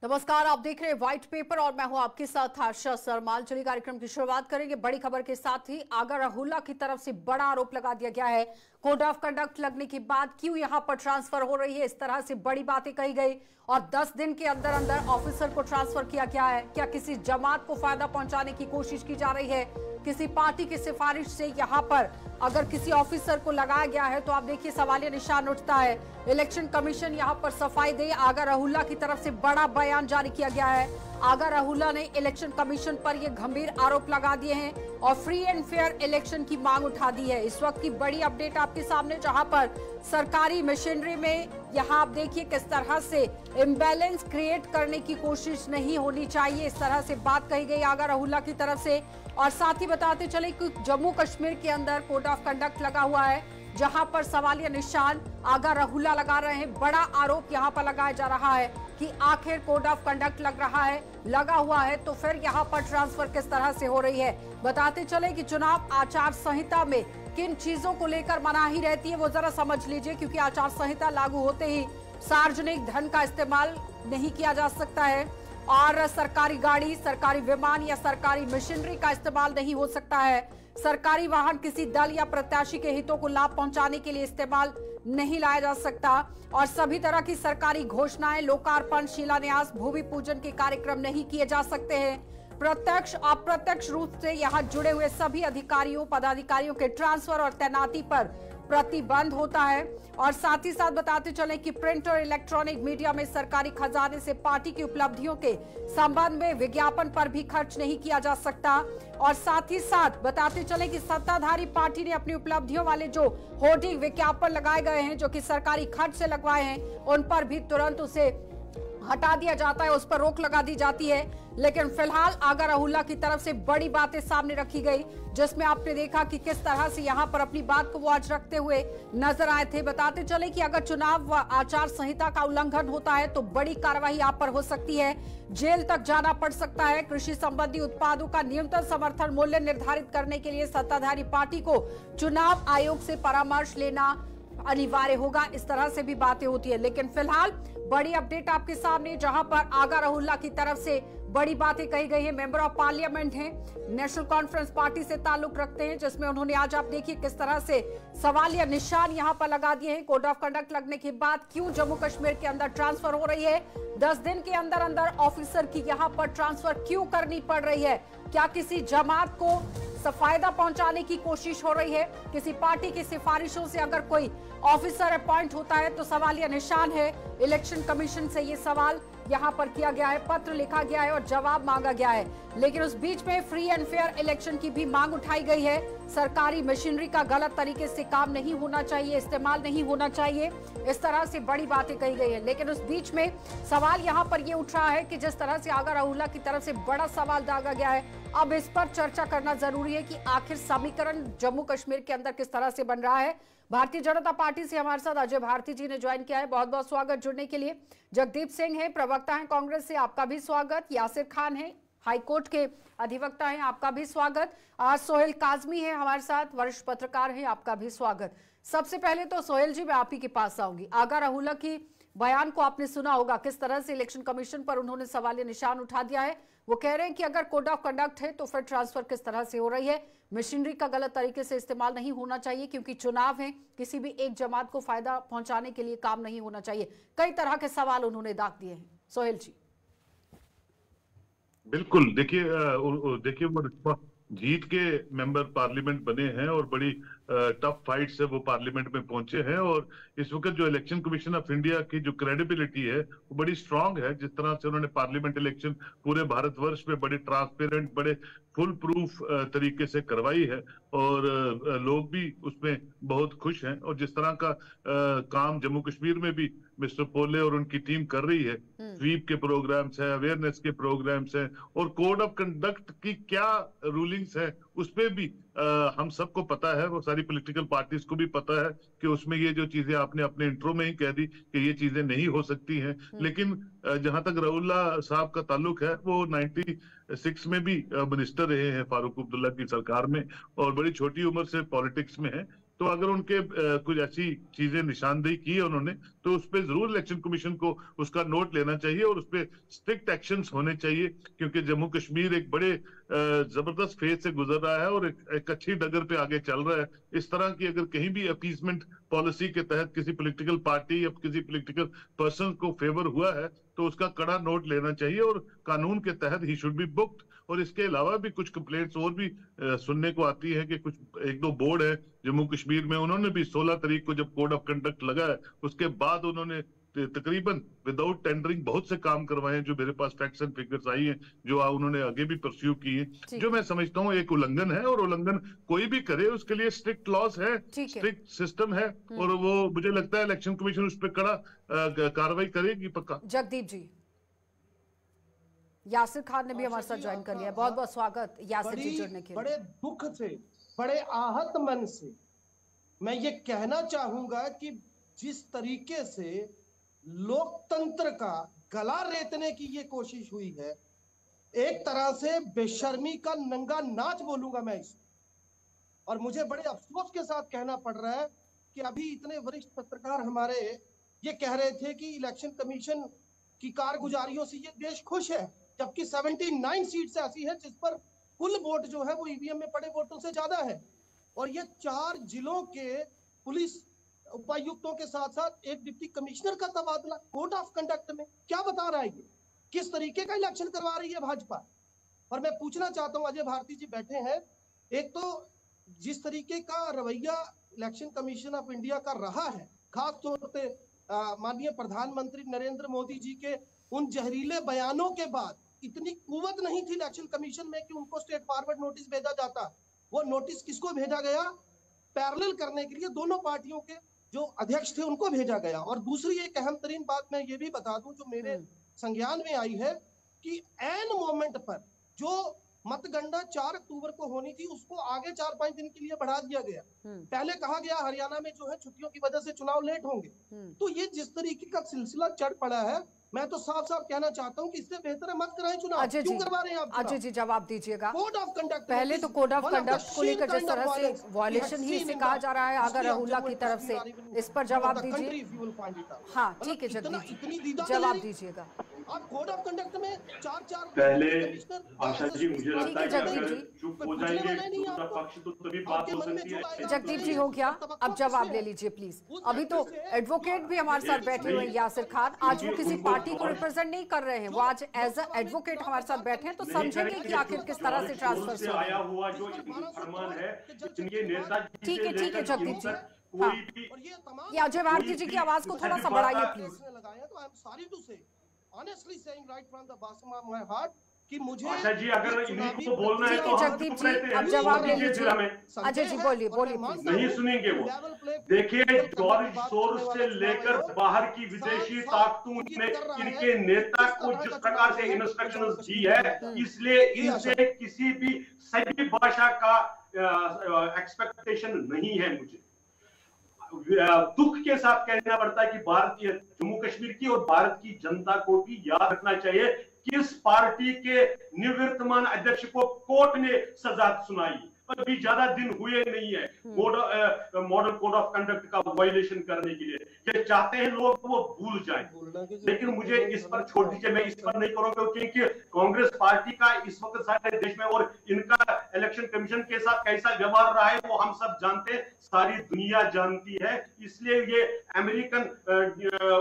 नमस्कार, आप देख रहे हैं व्हाइट पेपर और मैं हूं आपके साथ आशा सरमाल। चलिए कार्यक्रम की शुरुआत करेंगे बड़ी खबर के साथ ही। आगा राहुल्ला की तरफ से बड़ा आरोप लगा दिया गया है। कोड ऑफ कंडक्ट लगने के बाद क्यों यहां पर ट्रांसफर हो रही है, इस तरह से बड़ी बातें कही गई और 10 दिन के अंदर अंदर ऑफिसर को ट्रांसफर किया गया है। क्या किसी जमात को फायदा पहुंचाने की कोशिश की जा रही है? किसी पार्टी की सिफारिश से यहां पर अगर किसी ऑफिसर को लगाया गया है तो आप देखिए सवालिया निशान उठता है। इलेक्शन कमीशन यहां पर सफाई दे, आगा राहुल्ला की तरफ से बड़ा बयान जारी किया गया है। आगा राहुल्ला ने इलेक्शन कमीशन पर यह गंभीर आरोप लगा दिए हैं और फ्री एंड फेयर इलेक्शन की मांग उठा दी है। इस वक्त की बड़ी अपडेट आपके सामने, जहां पर सरकारी मशीनरी में यहां आप देखिए किस तरह से इम्बैलेंस क्रिएट करने की कोशिश नहीं होनी चाहिए, इस तरह से बात कही गई आगा राहुल्ला की तरफ से। और साथ ही बताते चले कि जम्मू कश्मीर के अंदर कोड ऑफ कंडक्ट लगा हुआ है, जहां पर सवालिया निशान आगा राहुल्ला लगा रहे हैं। बड़ा आरोप यहां पर लगाया जा रहा है कि आखिर कोड ऑफ कंडक्ट लगा हुआ है तो फिर यहां पर ट्रांसफर किस तरह से हो रही है। बताते चले कि चुनाव आचार संहिता में किन चीजों को लेकर मनाही रहती है वो जरा समझ लीजिए, क्योंकि आचार संहिता लागू होते ही सार्वजनिक धन का इस्तेमाल नहीं किया जा सकता है और सरकारी गाड़ी, सरकारी विमान या सरकारी मशीनरी का इस्तेमाल नहीं हो सकता है। सरकारी वाहन किसी दल या प्रत्याशी के हितों को लाभ पहुंचाने के लिए इस्तेमाल नहीं लाया जा सकता और सभी तरह की सरकारी घोषणाएं, लोकार्पण, शिलान्यास, भूमि पूजन के कार्यक्रम नहीं किए जा सकते हैं। प्रत्यक्ष अप्रत्यक्ष रूप से यहां जुड़े हुए सभी अधिकारियों, पदाधिकारियों के ट्रांसफर और तैनाती पर प्रतिबंध होता है। और साथ ही साथ बताते चलें कि प्रिंट और इलेक्ट्रॉनिक मीडिया में सरकारी खजाने से पार्टी की उपलब्धियों के संबंध में विज्ञापन पर भी खर्च नहीं किया जा सकता। और साथ ही साथ बताते चलें कि सत्ताधारी पार्टी ने अपनी उपलब्धियों वाले जो होर्डिंग विज्ञापन लगाए गए हैं, जो कि सरकारी खर्च से लगवाए हैं, उन पर भी तुरंत उसे हटा दिया जाता है, उस पर रोक लगा दी जाती है। लेकिन फिलहाल आगा राहुल्ला की तरफ से बड़ी बातें सामने रखी गई, जिसमें आपने देखा कि किस तरह से यहां पर अपनी बात को वो आज रखते हुए नजर आए थे। बताते चले कि अगर चुनाव आचार संहिता का उल्लंघन होता है तो बड़ी कार्रवाई आप पर हो सकती है, जेल तक जाना पड़ सकता है। कृषि संबंधी उत्पादों का न्यूनतम समर्थन मूल्य निर्धारित करने के लिए सत्ताधारी पार्टी को चुनाव आयोग से परामर्श लेना अनिवार्य होगा, इस तरह से भी बातें होती है। लेकिन फिलहाल बड़ी अपडेट आपके सामने, जहां पर आगा राहुल्ला की तरफ से बड़ी बातें कही गई है। मेंबर ऑफ पार्लियामेंट हैं, नेशनल कॉन्फ्रेंस पार्टी से ताल्लुक रखते हैं, जिसमें उन्होंने आज आप देखिए किस तरह से सवालिया निशान यहां पर लगा दिए हैं। कोड ऑफ कंडक्ट लगने के बाद क्यों जम्मू कश्मीर के अंदर ट्रांसफर हो रही है, 10 दिन के अंदर अंदर ऑफिसर की यहां पर ट्रांसफर क्यों करनी पड़ रही है, क्या किसी जमात को फायदा पहुंचाने की कोशिश हो रही है, किसी पार्टी की सिफारिशों से अगर कोई ऑफिसर अपॉइंट होता है तो सवालिया निशान है। इलेक्शन कमीशन से ये सवाल यहां पर किया गया है, पत्र लिखा गया है और जवाब मांगा गया है। लेकिन उस बीच में फ्री एंड फेयर इलेक्शन की भी मांग उठाई गई है। सरकारी मशीनरी का गलत तरीके से काम नहीं होना चाहिए, इस्तेमाल नहीं होना चाहिए, इस तरह से बड़ी बातें कही गई है। लेकिन उस बीच में सवाल यहां पर यह उठ रहा है कि जिस तरह से आगा राहुल्ला की तरफ से बड़ा सवाल दागा गया है, अब इस पर चर्चा करना जरूरी है कि आखिर समीकरण जम्मू कश्मीर के अंदर किस तरह से बन रहा है। भारतीय जनता पार्टी से हमारे साथ अजय भारती जी ने ज्वाइन किया है, बहुत बहुत स्वागत जुड़ने के लिए। जगदीप सिंह हैं, प्रवक्ता हैं कांग्रेस से, आपका भी स्वागत। यासिर खान हैं, हाईकोर्ट के अधिवक्ता हैं, आपका भी स्वागत। आज सोहेल काजमी है हमारे साथ, वरिष्ठ पत्रकार हैं, आपका भी स्वागत। सबसे पहले तो सोहेल जी मैं आप ही के पास आऊंगी। आगा राहुल्ला की बयान को आपने सुना होगा, किस तरह से इलेक्शन कमीशन पर उन्होंने सवालिया निशान उठा दिया है। वो कह रहे हैं कि अगर कोड ऑफ कंडक्ट है तो फिर ट्रांसफर किस तरह से हो रही है, मशीनरी का गलत तरीके से इस्तेमाल नहीं होना चाहिए, क्योंकि चुनाव है, किसी भी एक जमात को फायदा पहुंचाने के लिए काम नहीं होना चाहिए। कई तरह के सवाल उन्होंने दाग दिए हैं। सोहेल जी। बिल्कुल, देखिए वो जीत के मेंबर पार्लियामेंट बने हैं और बड़ी टफ फाइट से वो पार्लियामेंट में पहुंचे हैं। और इस वक्त जो इलेक्शन कमीशन ऑफ इंडिया की जो क्रेडिबिलिटी है वो बड़ी स्ट्रांग है। जिस तरह से उन्होंने पार्लियामेंट इलेक्शन पूरे भारतवर्ष में बड़े ट्रांसपेरेंट, बड़े फुल प्रूफ तरीके से करवाई है और लोग भी उसमें बहुत खुश हैं। और जिस तरह का काम जम्मू कश्मीर में भी मिस्टर पोले और उनकी टीम कर रही है, स्वीप के प्रोग्राम्स है, अवेयरनेस के प्रोग्राम्स हैं और कोड ऑफ कंडक्ट की क्या रूलिंग्स है उस पे भी हम सबको पता है, वो सारी पॉलिटिकल पार्टीज को भी पता है कि उसमें ये जो चीजें आपने अपने इंट्रो में ही कह दी कि ये चीजें नहीं हो सकती हैं। लेकिन जहां तक राहुल्ला साहब का ताल्लुक है, वो 96 में भी मिनिस्टर रहे हैं फारूक अब्दुल्ला की सरकार में और बड़ी छोटी उम्र से पॉलिटिक्स में है। तो अगर उनके कुछ ऐसी चीजें निशानदेही की है उन्होंने, तो उस पर जरूर इलेक्शन कमीशन को उसका नोट लेना चाहिए और उस पर स्ट्रिक्ट एक्शंस होने चाहिए, क्योंकि जम्मू कश्मीर एक बड़े जबरदस्त फेज से गुजर रहा है और एक अच्छी डगर पे आगे चल रहा है। इस तरह की अगर कहीं भी अपीसमेंट पॉलिसी के तहत किसी पॉलिटिकल पार्टी या किसी पॉलिटिकल पर्सन को फेवर हुआ है तो उसका कड़ा नोट लेना चाहिए और कानून के तहत ही शुड बी बुक्ड। और इसके अलावा भी कुछ कंप्लेंट्स और भी सुनने को आती है कि कुछ एक दो बोर्ड है जम्मू कश्मीर में, उन्होंने भी 16 तारीख को जब कोड ऑफ कंडक्ट लगा है उसके बाद उन्होंने तकरीबन विदाउट टेंडरिंग बहुत से काम करवाए हैं, जो मेरे पास फैक्ट्स एंड फिगर्स आई हैं, जो उन्होंने आगे भी परस्यू की है, जो मैं समझता हूँ एक उल्लंघन है। और उल्लंघन कोई भी करे उसके लिए स्ट्रिक्ट लॉस है, स्ट्रिक्ट सिस्टम है, और वो मुझे लगता है इलेक्शन कमीशन उस पर कड़ा कार्रवाई करेगी पक्का। जगदीप जी, यासिर खान ने भी हमारे साथ ज्वाइन कर लिया है, बहुत बहुत स्वागत यासिर जी जुड़ने के लिए। बड़े दुख से, बड़े आहत मन से मैं ये कहना चाहूंगा कि जिस तरीके से लोकतंत्र का गला रेतने की ये कोशिश हुई है, एक तरह से बेशर्मी का नंगा नाच बोलूंगा मैं इसे। और मुझे बड़े अफसोस के साथ कहना पड़ रहा है कि अभी इतने वरिष्ठ पत्रकार हमारे ये कह रहे थे कि इलेक्शन कमीशन की कारगुजारियों से ये देश खुश है, जबकि 79 सीट्स ऐसी है जिस पर कुल वोट जो है वो ईवीएम में पड़े वोटों से ज्यादा है। और ये 4 जिलों के पुलिस उपायुक्तों के साथ साथ एक डिप्टी कमिश्नर का तबादला कोड ऑफ कंडक्ट में, क्या बता रहा है ये? किस तरीके का इलेक्शन करवा रही है भाजपा? और मैं पूछना चाहता हूं, अजय भारती जी बैठे हैं, एक तो जिस तरीके का रवैया इलेक्शन कमीशन ऑफ इंडिया का रहा है, खास तौर पे माननीय प्रधानमंत्री नरेंद्र मोदी जी के उन जहरीले बयानों के बाद इतनी कुवत नहीं थी इलेक्शन कमीशन में कि उनको स्ट्रेट फॉरवर्ड नोटिस भेजा जाता। वो नोटिस किसको भेजा गया? पैरेलल करने के लिए दोनों पार्टियों के जो अध्यक्ष थे उनको भेजा गया। और दूसरी एक अहम तरीन बात मैं ये भी बता दूं जो मेरे संज्ञान में आई है कि एन मोमेंट पर जो मतगणना 4 अक्टूबर को होनी थी उसको आगे 4-5 दिन के लिए बढ़ा दिया गया। पहले कहा गया हरियाणा में जो है छुट्टियों की वजह से चुनाव लेट होंगे। तो ये जिस तरीके का सिलसिला चढ़ पड़ा है, मैं तो साफ साफ कहना चाहता हूं कि इससे बेहतर है मत कराएं चुनाव। क्यों करवा रहे हैं आप? अजय जी जवाब दीजिएगा। कोड ऑफ कंडक्ट, पहले तो कोड ऑफ कंडक्ट को लेकर जिस तरह से वॉयलेशन ही इसे कहा जा रहा है आगा रहुल्ला की तरफ से, इस पर जवाब दीजिए। हाँ ठीक है जगदीप, जवाब दीजिएगा। और कोड ऑफ कंडक्ट में 4 पहले आशा जी मुझे लगता है कि जगदीप अगर जी चुप हो जाएंगे दूसरा पक्ष तो तभी बात हो सकती है। जगदीप जी हो गया, अब जवाब ले लीजिए प्लीज। अभी तो एडवोकेट भी हमारे साथ बैठे हुए हैं यासिर खान, आज वो किसी पार्टी को रिप्रेजेंट नहीं कर रहे हैं, वो आज एज अ एडवोकेट हमारे साथ बैठे हैं, तो समझेंगे कि आखिर किस तरह से ट्रांसफर से आया हुआ जो फरमान है इनके नेता। ठीक है जगदीप जी। हाँ, ये अजय भारती जी की आवाज को थोड़ा सा बढ़ाइए please. Honestly saying right from the bottom of my heart कि मुझे आशा जी अगर इन्हीं को बोलना है तो जगदीप जी अब जवाब ले लीजिए। अजय जी बोलिए नहीं सुनेंगे वो। देखिए जॉर्ज सोरोस से लेकर बाहर की विदेशी ताकतों ने इनके नेता को जिस प्रकार से इंस्ट्रक्शंस दी है, इसलिए इनसे किसी भी सही भाषा का एक्सपेक्टेशन नहीं है। मुझे दुख के साथ कहना पड़ता है कि भारतीय जम्मू कश्मीर की और भारत की जनता को भी याद रखना चाहिए किस पार्टी के निवर्तमान अध्यक्ष को कोर्ट ने सजा सुनाई। अभी ज्यादा दिन हुए नहीं है मॉडल कोड ऑफ कंडक्ट का वायलेशन करने के लिए। ये चाहते हैं लोग वो भूल जाएं, लेकिन मुझे इस पर छोड़ दीजिए, मैं इस पर नहीं करूंगा क्योंकि कांग्रेस पार्टी का इस वक्त सारे देश में और इनका इलेक्शन कमीशन के साथ कैसा व्यवहार रहा है वो हम सब जानते हैं, सारी दुनिया जानती है। इसलिए ये अमेरिकन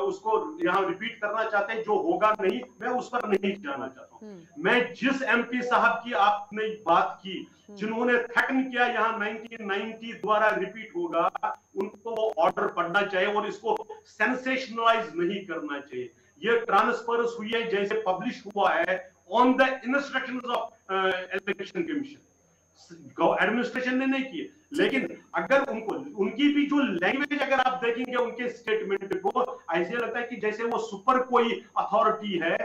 उसको यहाँ रिपीट करना चाहते हैं, जो होगा नहीं, मैं उस पर नहीं जाना चाहता हूँ। मैं जिस एमपी साहब की आपने बात की जिन्होंने थ्रेटन किया यहाँ 1990 द्वारा रिपीट होगा, उनको वो ऑर्डर पढ़ना चाहिए और इसको सेंसेशनलाइज नहीं करना चाहिए। ये ट्रांसफर्स हुई है जैसे पब्लिश हुआ है on the instructions of election commission, administration ने नहीं किए। लेकिन अगर उनको उनकी भी जो लैंग्वेज अगर आप देखेंगे उनके स्टेटमेंट को, ऐसे लगता है कि जैसे वो सुपर कोई अथॉरिटी है।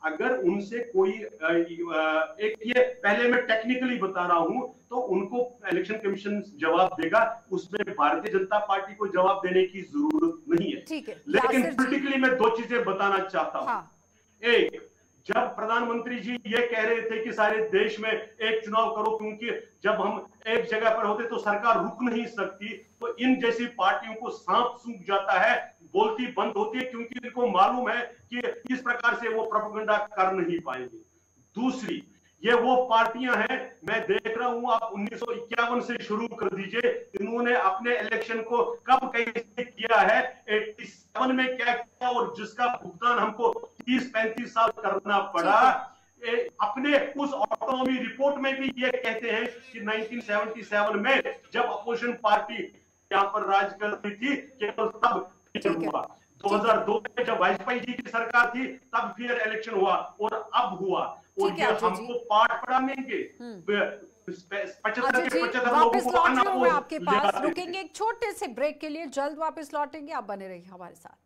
अगर उनसे कोई एक ये पहले मैं टेक्निकली बता रहा हूं तो उनको इलेक्शन कमीशन जवाब देगा, उसमें भारतीय जनता पार्टी को जवाब देने की जरूरत नहीं है। ठीक है, लेकिन पॉलिटिकली मैं 2 चीजें बताना चाहता हूं। एक, जब प्रधानमंत्री जी ये कह रहे थे कि सारे देश में एक चुनाव करो, क्योंकि जब हम एक जगह पर होते तो सरकार रुक नहीं सकती, तो इन जैसी पार्टियों को सांप सूंघ जाता है, बोलती बंद होती है, क्योंकि इनको मालूम है कि इस प्रकार से वो प्रोपेगेंडा कर नहीं पाएंगे। दूसरी, ये वो पार्टियां हैं, मैं देख रहा हूं, आप 1951 से शुरू कर दीजिए, इन्होंने अपने इलेक्शन को कब कैसे किया है, 87 में क्या किया, और जिसका भुगतान हमको 30-35 साल करना पड़ा। अपने उस ऑटोनॉमी रिपोर्ट में भी ये कहते हैं कि 1977 में जब अपोजिशन पार्टी यहाँ पर राज कर रही थी, केवल तब हुआ। 2002 में जब वाजपेयी जी की सरकार थी तब फिर इलेक्शन हुआ, और अब हुआ, और ये हमको पाठ पढ़ाएंगे। 75 वापस लौट रहा हूं मैं आपके पास, रुकेंगे एक छोटे से ब्रेक के लिए, जल्द वापस लौटेंगे, आप बने रहिए हमारे साथ।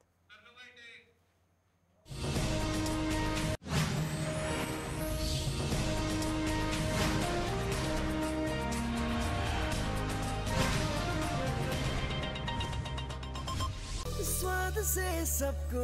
स्वाद से सबको